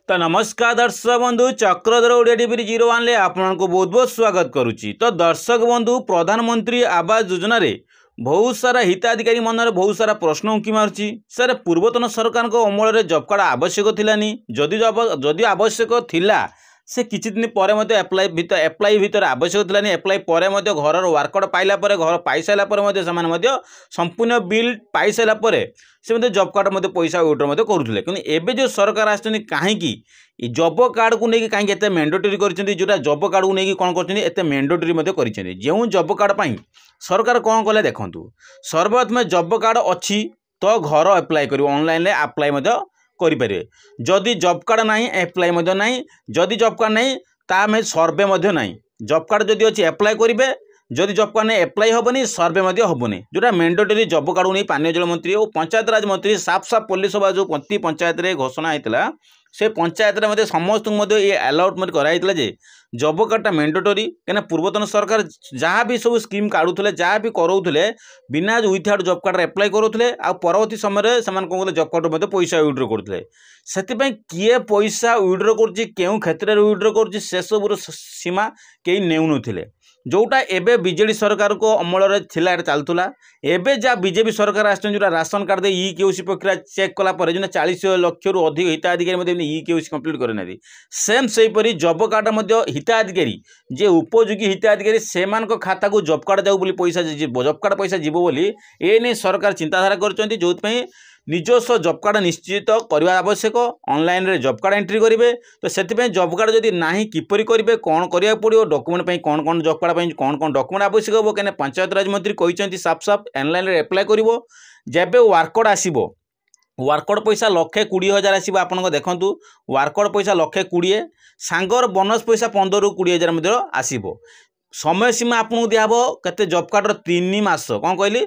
तो नमस्कार दर्शक बंधु चक्रधर ओडिया टीवी 01 ले आपको बहुत बहुत स्वागत करुच्ची। तो दर्शक बंधु प्रधानमंत्री आवास योजना रे बहुत सारा हिताधिकारी मन में बहुत सारा प्रश्न उंकी मार्ची। सर पूर्वतन सरकार को अमल जॉब कार्ड आवश्यक थिलानी जदि आवश्यक थिला से किछि दिन पर एप्लाई भीतर आवश्यक थिलानी एप्लाई पर घर वर्कआउट पाइला पर घर पाई सारा पर संपूर्ण बिल पाई सारा पर से जॉब कार्ड पैसा विड्रॉ करुले कि एबे जो सरकार आछन कहीं जॉब कार्ड को लेकिन कहीं एत मैंडेटरी कर जॉब कार्ड को लेकिन कौन कर मैंडेटरी कर जो जॉब कार्ड पर सरकार कौन कले देखु सर्वप्रथम जॉब कार्ड अच्छी तो घर अप्लाई कर ऑनलाइन अप्लाई करें जदि जॉब कार्ड ना एप्लाई ना जदि जॉब कार्ड नहीं तामें सर्वे ना जॉब कार्ड जदि अच्छी एप्लाई करेंगे जदि जॉब कार्ड नहीं एप्लाई हेनी सर्वे हेनी जोटा मैंडेटरी जॉब कार्ड नहीं पानी जल मंत्री और पंचायत राज मंत्री साफ पुलिस सभा जो प्रति पंचायत रे घोषणा होता से पंचायत समस्त ये अलाउट कराइला जे जॉब कार्डटा मैंडेटरी कहीं पूर्वतन सरकार जहाँ भी सब स्कीम काढ़ुले जहाँ भी करोले बिना विथआउट जॉब कार्ड एप्लाई करोले आ परवर्ती समय से जॉब कार्ड पैसा विड्रॉ करते से किए पैसा विड्रॉ कर क्षेत्र में विड्रॉ कर सबूर सीमा कई नेउनथिले जोटा एबे बीजेडी सरकार को अमल थिला चलुला एवं जहाँ बीजेपी सरकार आसछन जोटा राशन कार्ड दे ई केओसी प्रक्रिया चेक कला पर जो 40 लाख रु अधिक हिताधिकारी ई केओसी कंप्लीट करना सेम सेहीपरि जॉब कार्ड हिताधिकारी जे उपयोगी हिताधिकारी से खाता को जॉब कार्ड जाऊ पैसा जॉब कार्ड पैसा जीव बोली ए सरकार चिंताधारा कर जो निजस्व जॉब कार्ड निश्चित करने आवश्यक ऑनलाइन रे जॉब कार्ड एंट्री करेंगे तो से जॉब कार्ड जदि ना किपर करेंगे कौन करा पड़ो डॉक्यूमेंट कौन कौन जॉब कार्ड कौन डॉक्यूमेंट आवश्यक हो कहीं पंचायत राज मंत्री कहते साफ साफ ऑनलाइन रे अप्लाई कर जब वर्कआउट आसो वर्कआउट पैसा 1,20,000 आसो आप देखूँ वर्कआउट पैसा 1,20,000 सांगर बोनस पैसा 15 ରୁ 20,000 आसो समय सीमा आपको दिहब के जॉब कार्ड 3 मास कौन कहली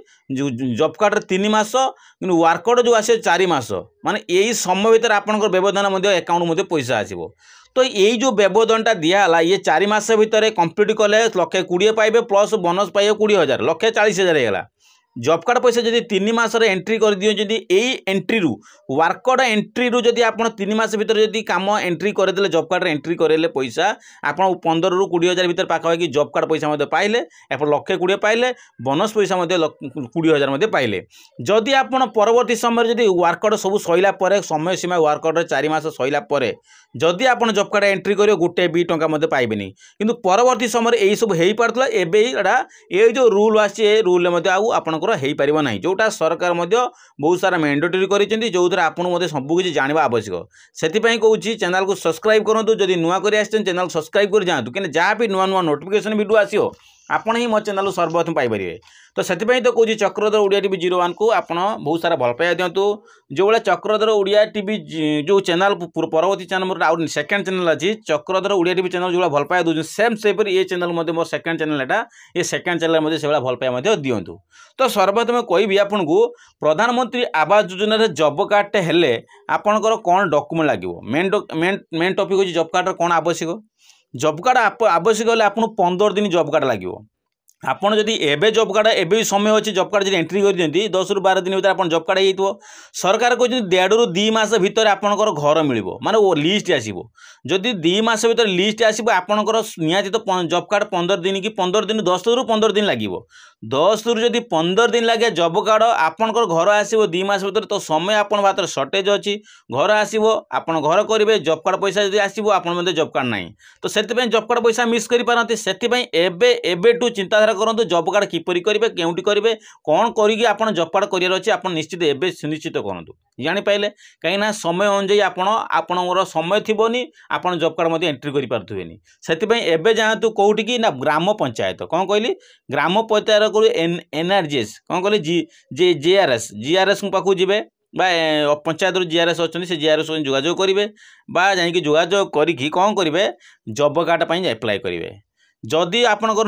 जॉब कार्ड 3 मास कि वर्कआउट जो आसे 4 मास माने यही समय भीतर आपंकर व्यवधान अकाउंट पैसा आसो तो यही जो व्यवधानटा दिहला ये 4 मास भितर कंप्लीट कले 1,20,000 पाइबे प्लस बोनस पाइबे 20,000 1,40,000 होगा जॉब कार्ड पैसा जब 3 मास एंट्री कर दियो जदि एंट्री रु वर्कआउट एंट्री रु जदि आप 3 मास भीतर जदि काम एंट्री करदे जॉब कार्ड एंट्री करेले पैसा आप 15 ରୁ 20,000 भीतर पाखापाखि जॉब कार्ड पैसा पाइले आप 1,20,000 पाइले बोनस पैसा 20,000 पाइले जदि आप परवर्ती समय जदि वर्कआउट सब सैला समय सीमा वर्कआउट 4 मास सैला जदि आप जॉब कार्ड एंट्री करेंगे गोटे भी टंका पाइबेनी किंतु परवर्ती समय यही सब हो पार्ला ये जो रूल आसी रूल आप हो ना जोटा सरकार बहुत सारा मैंडेटरी कर जो आपको सबकि जानवा आवश्यक से कहूँ चैनल को सब्सक्राइब करूँ जदि नुआ कर चैनल सब्सक्राइब कर जातु कहीं जहाँ भी नुआ नुआ नोटिफिकेशन वीडियो आसो आपण ही मो चैनल सर्वप्रथम पाइपर तो से तो कौन चक्रधर ओडिया टीवी 01 को आप बहुत सारा भल पाइबा दिंतु जो भाई चक्रधर ओडिया टीवी जो चैनल परवर्ती चैनल आउ सेकेंड चैनल अच्छी चक्रधर ओडिया टीवी चैनल जो भल पाइबा दूसरी सेम सेपर ये चैनल मोर सेकेंड चैनल एटा ये सेकेंड चैनल से भल पाइबा दिंतु तो सर्वप्रथम कहबी आपन को प्रधानमंत्री आवास योजना जॉब कार्ड हेले आपणकर कौन डॉक्यूमेंट लगे मेन टॉपिक हो जॉब कार्ड कौन आवश्यक जॉब कार्ड आवश्यक हेल्ले आपको 15 दिन जॉब कार्ड लगे आपड़ जदि एबे जॉब कार्ड एबे समय अच्छे जॉब कार्ड जब एंट्री कर दिखती 10 ରୁ 12 दिन भीतर आप जॉब कार्ड हो सरकार कहते 1.5 ରୁ 2 मास भीतर आपंकर घर मिल माने वो लिस्ट आसो जदि 2 मास भीतर लिस्ट आसो आपंकर निहाती तो जॉब कार्ड 15 दिन कि 15 दिन 10 ରୁ 15 दिन लगे 10 ରୁ जदि 15 दिन लगे जॉब कार्ड आपंकर घर आसो 2 मास भीतर तो समय आपन भातर सर्टेज अच्छी घर आसो आप घर करेंगे जॉब कार्ड पैसा जब आसो आप जॉब कार्ड ना तो से जॉब कार्ड पैसा मिस करपारती से एबेटू चिंताधारा करंतु जॉब कार्ड किपरि करेंगे केउटी करेंगे कौन करिक आप जॉब कार्ड करियर अच्छे आप निश्चित एबे सुनिश्चित करूँ जानी पाइले कहीं समय अनुजाई आपणर समय थी आप जॉब कार्ड एंट्री करें से एबे जातु कौटी कि ना ग्राम पंचायत कौन कहली ग्राम पंचायत को एनआरजीएस कौन कहली जीआरएस पाखु जी पंचायत जीआरएस अच्छे से जीआरएस जोगाजोग करेंगे जाकि जोगाजोग करी कौन करेंगे जॉब कार्ड एप्लाई करेंगे जदि आपंकर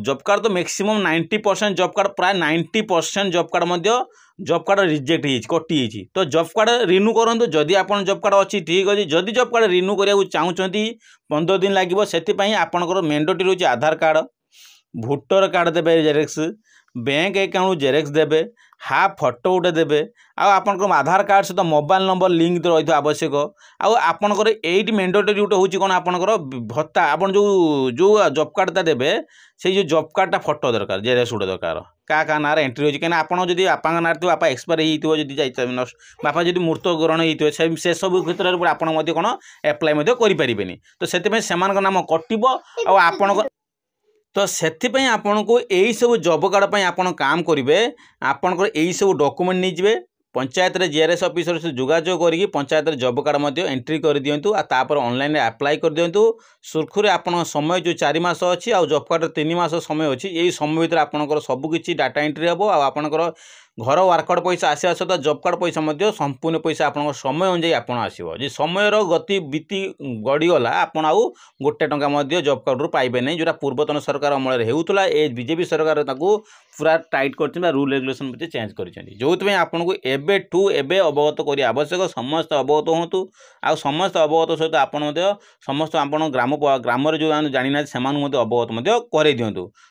जॉब कार्ड तो मैक्सिमम 90% जॉब कार्ड प्राय 90% जॉब कार्ड रिजेक्ट कटी तो जॉब कार्ड रिन्यू करूँ जदि आप जॉब कार्ड अच्छी ठीक अच्छे जदि जॉब कार्ड रिन्यू करने चाहते 15 दिन लगे से आपंकर मैंडेटरी होची आधार कार्ड भोटर कार्ड देवे जेरेक्स बैंक अकाउंट जेरेक्स देवे हाफ फोटो गोटे देवे आपंकर आधार कार्ड सहित मोबाइल नंबर लिंक रही आवश्यक आपंकर एट मेंडेटरी गोटे हूँ कौन आपंकर भत्ता आप जो जो जॉब कार्डटा देवे से जो जॉब कार्डटा फोटो दरकार जेरेक्स गोटे दरकार क्या ना एंट्री होती कहीं आप बापा ना थी बापा एक्सपायर होती बापा जी मृत ग्रहण होते से सब क्षेत्र में आपड़ कौन एप्लाय करें तो से नाम कटो आपण तो से आपन को यही सब जॉब कार्ड पर आप काम करेंगे आपंकर यही सब डॉक्यूमेंट नहीं जाए पंचायत रे जीआरएस ऑफिसर से जोगाजोग करके पंचायत रे जॉब कार्ड एंट्री कर दिंतु तापर ऑनलाइन अप्लाई कर दिंतु सुरखुरे आपन समय जो 4 मास अच्छी आ जॉब कार्ड 3 मास समय अच्छी यही समय भर आपंकर सबकि डाटा एंट्री हम आपंकर घर वर्कआउट पैसा आसा सहित जॉब कार्ड पैसा संपूर्ण पैसा आप समय अनुजाई आप आसो जे समय गति बीती गड़गला आपड़ आउ गोटे टंका जॉब कार्ड रू पाइबे नहीं जोटा पूर्वतन सरकार अमल होता ए बीजेपी सरकार पूरा टाइट कर रूल रेगुलेशन चेंज कर जो आपन को एबे ठू एबे अवगत कर आवश्यक समस्त अवगत हूँ आ समस्त अवगत सहित आप समस्त आप ग्राम जो जाना से अवगत कर दिंतु